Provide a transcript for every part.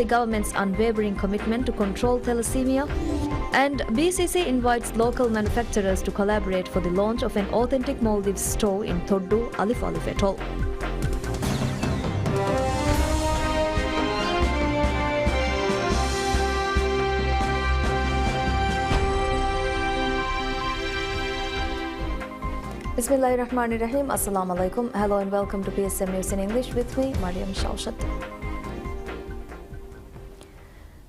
the government's unwavering commitment to control thalassemia, and BCC invites local manufacturers to collaborate for the launch of an authentic Maldives store in Thoddu, Alif Atoll. Bismillahirrahmanirrahim. Assalamu alaikum. Hello and welcome to PSM News in English with me, Mariam Shawshat.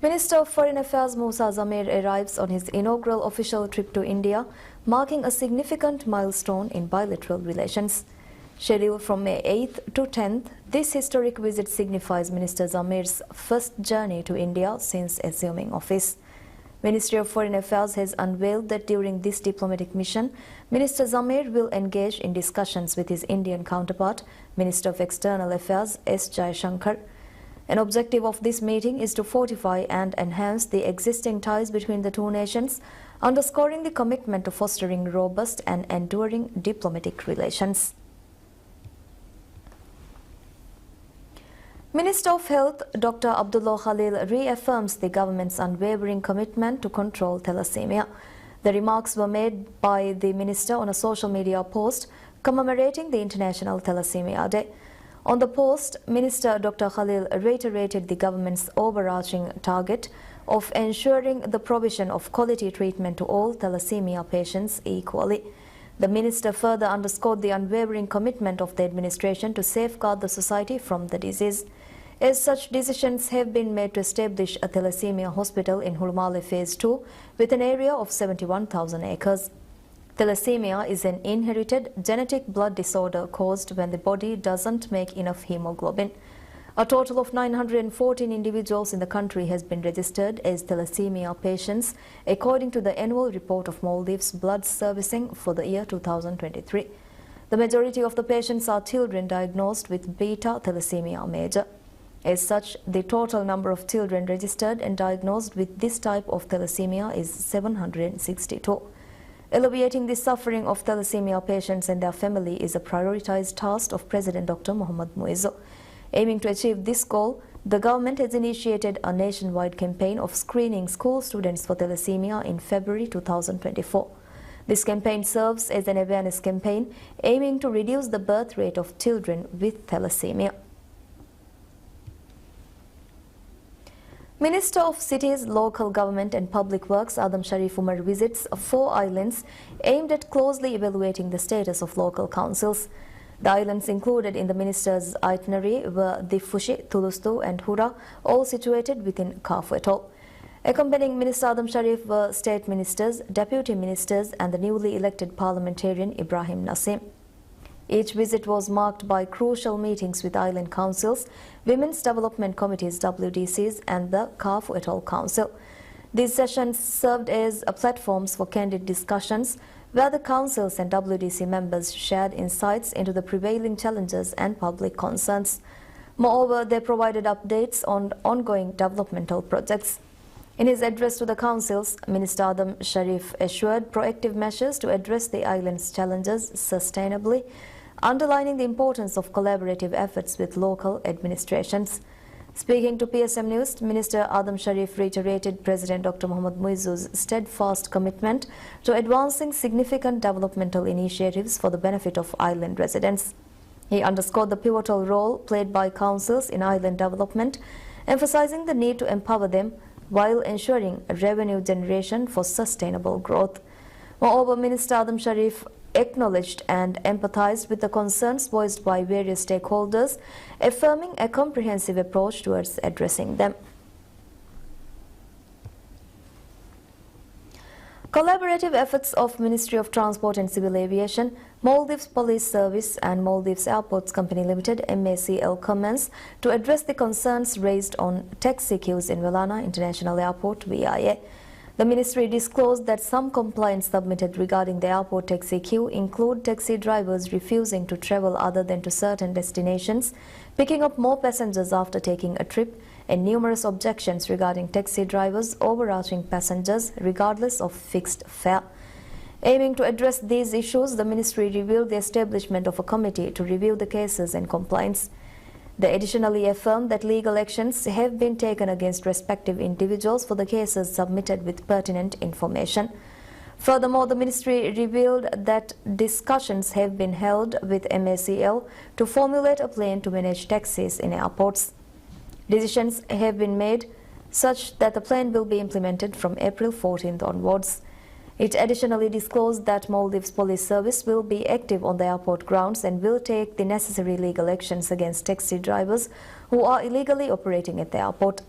Minister of Foreign Affairs Musa Zamir arrives on his inaugural official trip to India, marking a significant milestone in bilateral relations. Scheduled from May 8th to 10th, this historic visit signifies Minister Zamir's first journey to India since assuming office. Ministry of Foreign Affairs has unveiled that during this diplomatic mission, Minister Zamir will engage in discussions with his Indian counterpart, Minister of External Affairs S. Jaishankar. An objective of this meeting is to fortify and enhance the existing ties between the two nations, underscoring the commitment to fostering robust and enduring diplomatic relations. Minister of Health Dr. Abdullah Khalil reaffirms the government's unwavering commitment to control thalassemia. The remarks were made by the minister on a social media post commemorating the International Thalassemia Day. On the post, Minister Dr. Khalil reiterated the government's overarching target of ensuring the provision of quality treatment to all thalassemia patients equally. The minister further underscored the unwavering commitment of the administration to safeguard the society from the disease. As such, decisions have been made to establish a thalassemia hospital in Hulmale Phase 2 with an area of 71,000 acres. Thalassemia is an inherited genetic blood disorder caused when the body doesn't make enough hemoglobin. A total of 914 individuals in the country has been registered as thalassemia patients, according to the annual report of Maldives Blood Servicing for the year 2023. The majority of the patients are children diagnosed with beta thalassemia major. As such, the total number of children registered and diagnosed with this type of thalassemia is 762. Alleviating the suffering of thalassemia patients and their family is a prioritized task of President Dr. PSMNEWS. Aiming to achieve this goal, the government has initiated a nationwide campaign of screening school students for thalassemia in February 2024. This campaign serves as an awareness campaign aiming to reduce the birth rate of children with thalassemia. Minister of Cities, Local Government and Public Works Adam Sharif Umar visits 4 islands aimed at closely evaluating the status of local councils. The islands included in the minister's itinerary were Diffushi, Tulustu and Hura, all situated within Kafu Atoll. Accompanying Minister Adam Sharif were state ministers, deputy ministers and the newly elected parliamentarian Ibrahim Nasim. Each visit was marked by crucial meetings with island councils, Women's Development Committees WDCs and the Kafu Atoll Council. These sessions served as platforms for candid discussions where the councils and WDC members shared insights into the prevailing challenges and public concerns. Moreover, they provided updates on ongoing developmental projects. In his address to the councils, Minister Adam Sharif assured proactive measures to address the island's challenges sustainably, underlining the importance of collaborative efforts with local administrations. Speaking to PSM News, Minister Adam Sharif reiterated President Dr. PSMNEWS' steadfast commitment to advancing significant developmental initiatives for the benefit of island residents. He underscored the pivotal role played by councils in island development, emphasizing the need to empower them while ensuring revenue generation for sustainable growth. Moreover, Minister Adam Sharif acknowledged and empathized with the concerns voiced by various stakeholders, affirming a comprehensive approach towards addressing them. Collaborative efforts of Ministry of Transport and Civil Aviation, Maldives Police Service and Maldives Airports Company Limited MACL commenced to address the concerns raised on taxi queues in Velana International Airport VIA. The ministry disclosed that some complaints submitted regarding the airport taxi queue include taxi drivers refusing to travel other than to certain destinations, picking up more passengers after taking a trip, and numerous objections regarding taxi drivers overarching passengers regardless of fixed fare. Aiming to address these issues, the ministry revealed the establishment of a committee to review the cases and complaints. They additionally affirmed that legal actions have been taken against respective individuals for the cases submitted with pertinent information. Furthermore, the ministry revealed that discussions have been held with MACL to formulate a plan to manage taxis in airports. Decisions have been made such that the plan will be implemented from April 14th onwards. It additionally disclosed that Maldives Police Service will be active on the airport grounds and will take the necessary legal actions against taxi drivers who are illegally operating at the airport.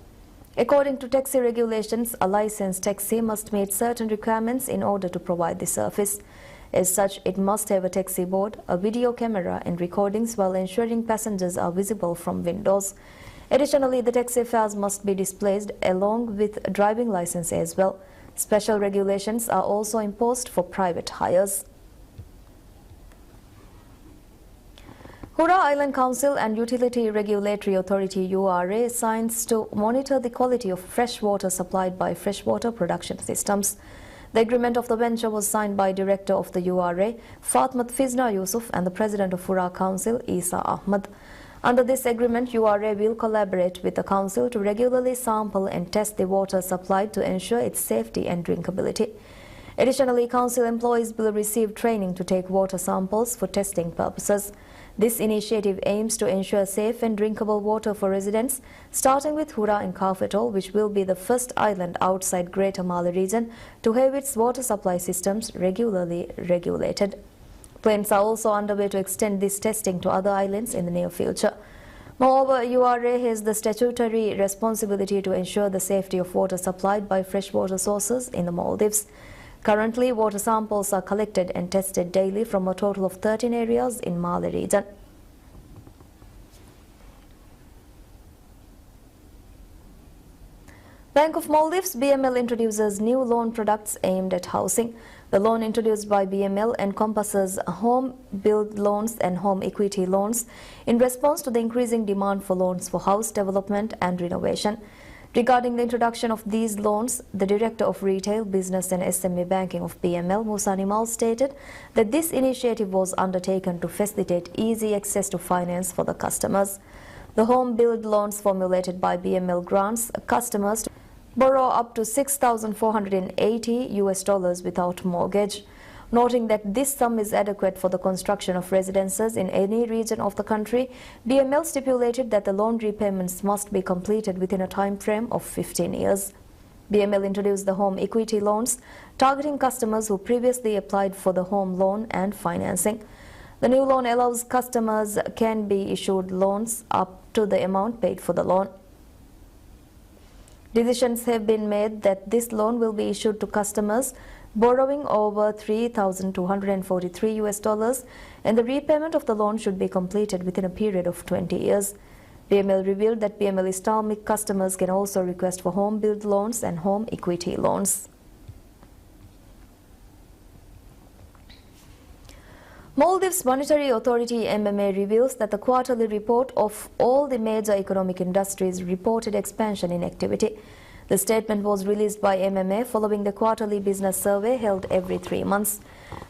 According to taxi regulations, a licensed taxi must meet certain requirements in order to provide the service. As such, it must have a taxi board, a video camera and recordings while ensuring passengers are visible from windows. Additionally, the taxi fares must be displayed along with a driving license as well. Special regulations are also imposed for private hires. Hura Island Council and Utility Regulatory Authority URA signs to monitor the quality of fresh water supplied by freshwater production systems. The agreement of the venture was signed by Director of the URA, Fatmat Fizna Yusuf, and the President of Hura Council, Isa Ahmad. Under this agreement, URA will collaborate with the Council to regularly sample and test the water supplied to ensure its safety and drinkability. Additionally, Council employees will receive training to take water samples for testing purposes. This initiative aims to ensure safe and drinkable water for residents, starting with Hura and Kaf Atoll, which will be the first island outside Greater Mali region to have its water supply systems regularly regulated. Plans are also underway to extend this testing to other islands in the near future. Moreover, URA has the statutory responsibility to ensure the safety of water supplied by freshwater sources in the Maldives. Currently, water samples are collected and tested daily from a total of 13 areas in Mali region. Bank of Maldives BML introduces new loan products aimed at housing. The loan introduced by BML encompasses home build loans and home equity loans in response to the increasing demand for loans for house development and renovation. Regarding the introduction of these loans, the Director of Retail, Business and SME Banking of BML, Musa Nimal, stated that this initiative was undertaken to facilitate easy access to finance for the customers. The home build loans formulated by BML grants customers to borrow up to $6,480 without mortgage. Noting that this sum is adequate for the construction of residences in any region of the country, BML stipulated that the loan repayments must be completed within a time frame of 15 years. BML introduced the home equity loans, targeting customers who previously applied for the home loan and financing. The new loan allows customers can be issued loans up to the amount paid for the loan. Decisions have been made that this loan will be issued to customers borrowing over $3,243 and the repayment of the loan should be completed within a period of 20 years. BML revealed that BML Islamic customers can also request for home build loans and home equity loans. Maldives Monetary Authority MMA reveals that the quarterly report of all the major economic industries reported expansion in activity. The statement was released by MMA following the quarterly business survey held every 3 months.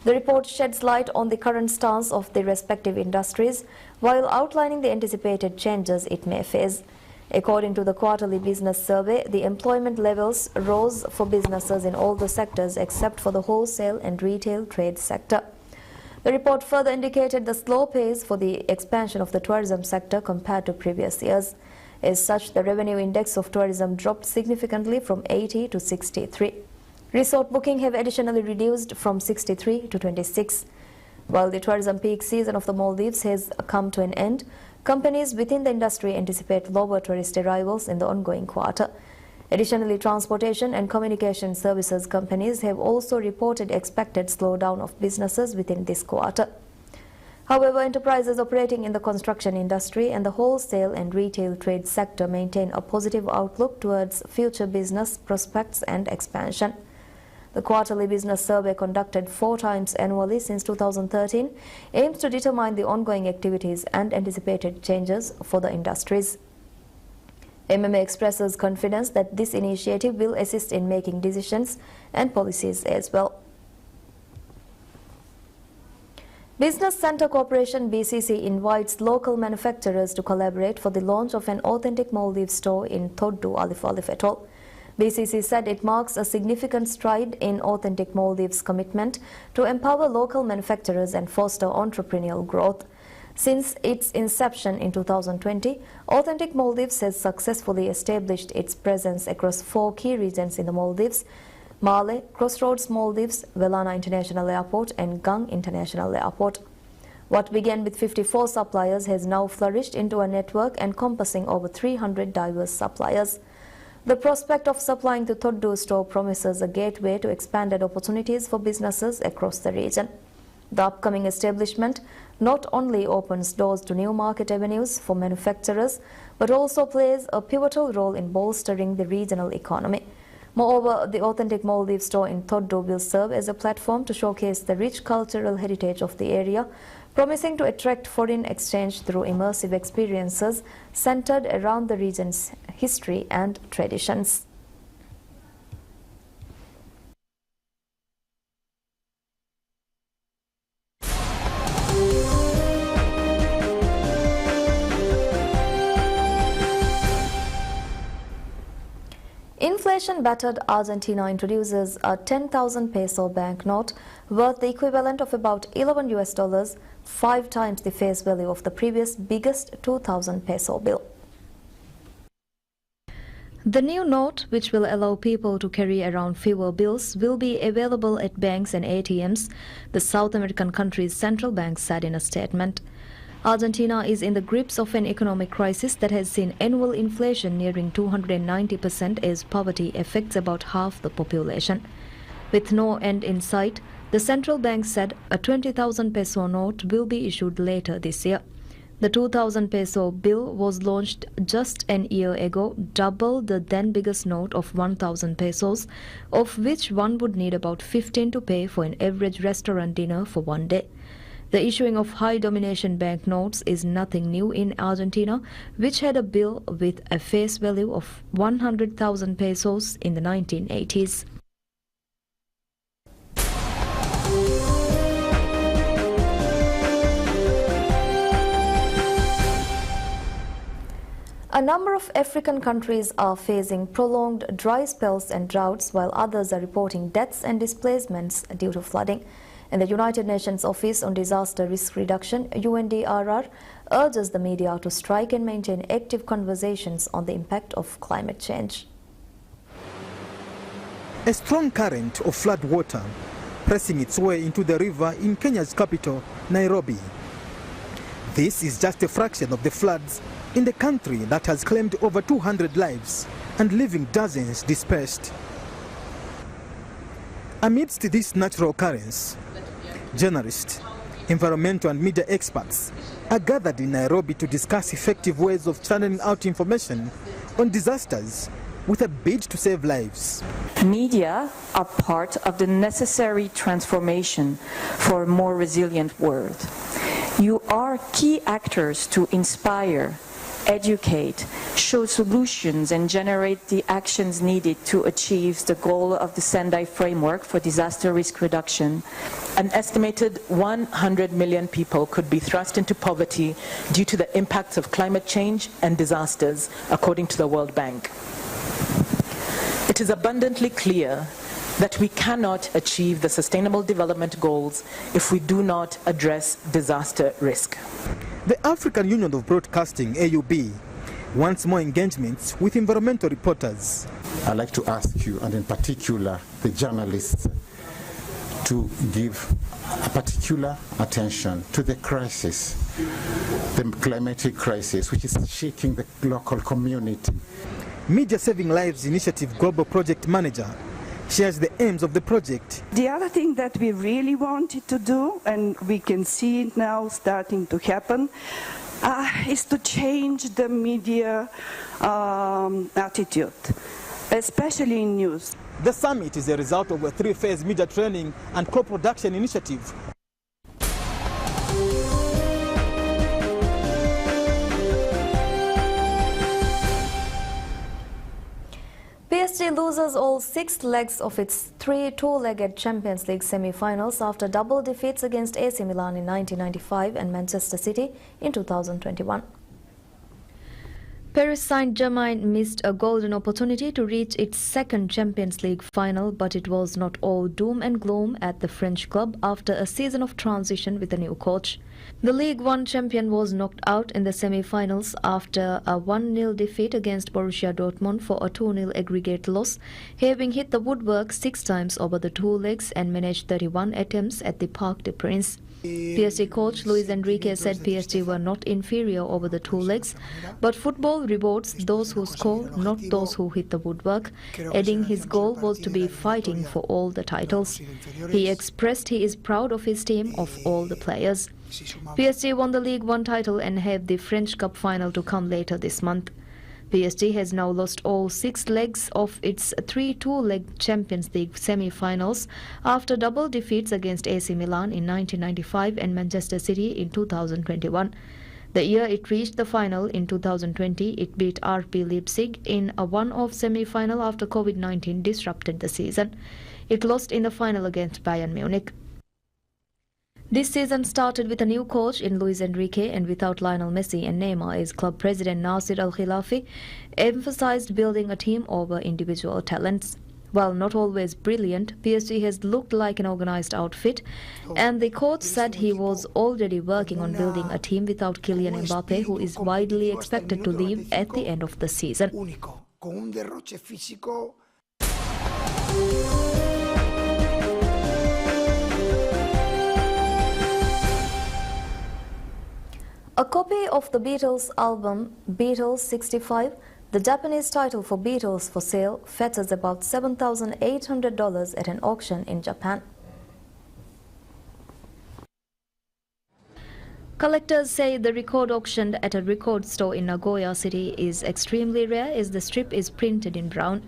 The report sheds light on the current stance of the respective industries while outlining the anticipated changes it may face. According to the quarterly business survey, the employment levels rose for businesses in all the sectors except for the wholesale and retail trade sector. The report further indicated the slow pace for the expansion of the tourism sector compared to previous years. As such, the revenue index of tourism dropped significantly from 80 to 63. Resort booking have additionally reduced from 63 to 26. While the tourism peak season of the Maldives has come to an end, companies within the industry anticipate lower tourist arrivals in the ongoing quarter. Additionally, transportation and communication services companies have also reported expected slowdown of businesses within this quarter. However, enterprises operating in the construction industry and the wholesale and retail trade sector maintain a positive outlook towards future business prospects and expansion. The quarterly business survey, conducted 4 times annually since 2013, aims to determine the ongoing activities and anticipated changes for the industries. MMA expresses confidence that this initiative will assist in making decisions and policies as well. Business Centre Corporation BCC invites local manufacturers to collaborate for the launch of an authentic Maldives store in Toddu, Alif Atoll. BCC said it marks a significant stride in authentic Maldives' commitment to empower local manufacturers and foster entrepreneurial growth. Since its inception in 2020, Authentic Maldives has successfully established its presence across 4 key regions in the Maldives: Male, Crossroads Maldives, Velana International Airport and Gang International Airport. What began with 54 suppliers has now flourished into a network encompassing over 300 diverse suppliers. The prospect of supplying to Toddu store promises a gateway to expanded opportunities for businesses across the region. The upcoming establishment not only opens doors to new market avenues for manufacturers, but also plays a pivotal role in bolstering the regional economy. Moreover, the Authentic Maldives store in Toddu will serve as a platform to showcase the rich cultural heritage of the area, promising to attract foreign exchange through immersive experiences centered around the region's history and traditions. Inflation-battered Argentina introduces a 10,000 peso banknote worth the equivalent of about $11, 5 times the face value of the previous biggest 2,000 peso bill. The new note, which will allow people to carry around fewer bills, will be available at banks and ATMs, the South American country's central bank said in a statement. Argentina is in the grips of an economic crisis that has seen annual inflation nearing 290% as poverty affects about half the population. With no end in sight, the central bank said a 20,000 peso note will be issued later this year. The 2,000 peso bill was launched just an year ago, double the then biggest note of 1,000 pesos, of which one would need about 15 to pay for an average restaurant dinner for one day. The issuing of high-domination banknotes is nothing new in Argentina, which had a bill with a face value of 100,000 pesos in the 1980s. A number of African countries are facing prolonged dry spells and droughts, while others are reporting deaths and displacements due to flooding. And the United Nations Office on Disaster Risk Reduction, UNDRR, urges the media to strike and maintain active conversations on the impact of climate change. A strong current of flood water pressing its way into the river in Kenya's capital, Nairobi. This is just a fraction of the floods in the country that has claimed over 200 lives and leaving dozens dispersed. Amidst this natural occurrence, journalists, environmental and media experts are gathered in Nairobi to discuss effective ways of churning out information on disasters with a bid to save lives. Media are part of the necessary transformation for a more resilient world. You are key actors to inspire, educate, show solutions and generate the actions needed to achieve the goal of the Sendai Framework for Disaster Risk Reduction. An estimated 100 million people could be thrust into poverty due to the impacts of climate change and disasters, according to the World Bank. It is abundantly clear that we cannot achieve the Sustainable Development Goals if we do not address disaster risk. The African Union of Broadcasting, AUB, wants more engagements with environmental reporters. I'd like to ask you, and in particular the journalists, to give a particular attention to the crisis, the climatic crisis, which is shaking the local community. Media Saving Lives Initiative Global Project Manager shares the aims of the project. The other thing that we really wanted to do, and we can see it now starting to happen, is to change the media attitude, especially in news. The summit is a result of a 3-phase media training and co-production initiative. PSG loses all 6 legs of its 3 two-legged Champions League semi-finals after double defeats against AC Milan in 1995 and Manchester City in 2021. Paris Saint-Germain missed a golden opportunity to reach its second Champions League final, but it was not all doom and gloom at the French club after a season of transition with a new coach. The League One champion was knocked out in the semi-finals after a 1-0 defeat against Borussia Dortmund for a 2-0 aggregate loss, having hit the woodwork 6 times over the 2 legs and managed 31 attempts at the Parc des Princes. PSG coach Luis Enrique said PSG were not inferior over the 2 legs, but football rewards those who score, not those who hit the woodwork, adding his goal was to be fighting for all the titles. He expressed he is proud of his team, of all the players. PSG won the League One title and have the French Cup final to come later this month. PSG has now lost all 6 legs of its 3 two-leg Champions League semi-finals after double defeats against AC Milan in 1995 and Manchester City in 2021. The year it reached the final in 2020, it beat RB Leipzig in a one-off semi-final after COVID-19 disrupted the season. It lost in the final against Bayern Munich. This season started with a new coach in Luis Enrique and without Lionel Messi and Neymar as club president Nasser Al-Khelaifi emphasized building a team over individual talents. While not always brilliant, PSG has looked like an organized outfit, and the coach said he was already working on building a team without Kylian Mbappe, who is widely expected to leave at the end of the season. A copy of the Beatles album Beatles 65, the Japanese title for Beatles for sale, fetches about $7,800 at an auction in Japan. Collectors say the record auctioned at a record store in Nagoya City is extremely rare as the strip is printed in brown.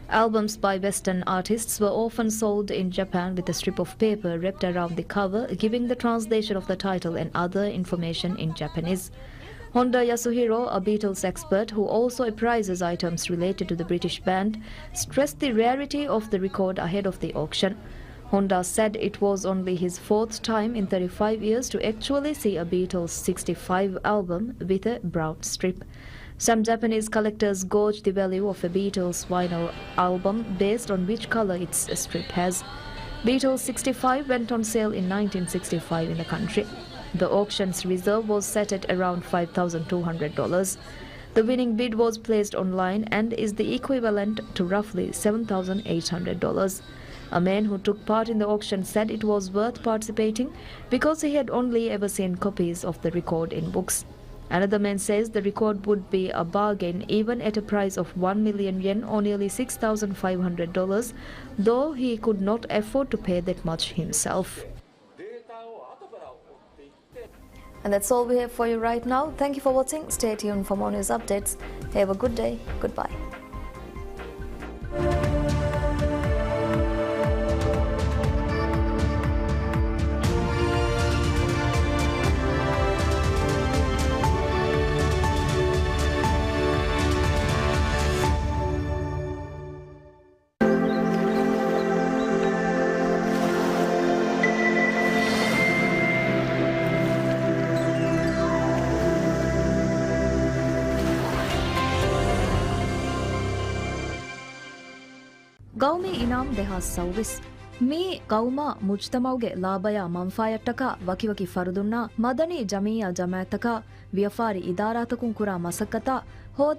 Albums by Western artists were often sold in Japan with a strip of paper wrapped around the cover, giving the translation of the title and other information in Japanese. Honda Yasuhiro, a Beatles expert who also appraises items related to the British band, stressed the rarity of the record ahead of the auction. Honda said it was only his 4th time in 35 years to actually see a Beatles 65 album with a brown strip. Some Japanese collectors gauge the value of a Beatles vinyl album based on which color its strip has. Beatles 65 went on sale in 1965 in the country. The auction's reserve was set at around $5,200. The winning bid was placed online and is the equivalent to roughly $7,800. A man who took part in the auction said it was worth participating because he had only ever seen copies of the record in books. Another man says the record would be a bargain even at a price of 1 million yen or nearly $6,500, though he could not afford to pay that much himself. And that's all we have for you right now. Thank you for watching. Stay tuned for more news updates. Have a good day. Goodbye. ಗೌಮಿ ಇನಾಮ್ ದೆಹಾಸ್ ಸೌವಿಸ್ ಮೀ ಗೌಮ ಮುಜ್ತಮೌಗೆ ಲಾಬಯ ಮಂಫಾಯಟ್ಟಕ ವಕಿವಕಿ ಫರುದುನ್ನ ಮದನಿ ಜಮೀಯ ಜಮಾತಕ ವ್ಯಫಾರಿ ಇದಾರಾತಕುಂ ಕುರಾ ಮಸಕ್ಕತ ಹೋದ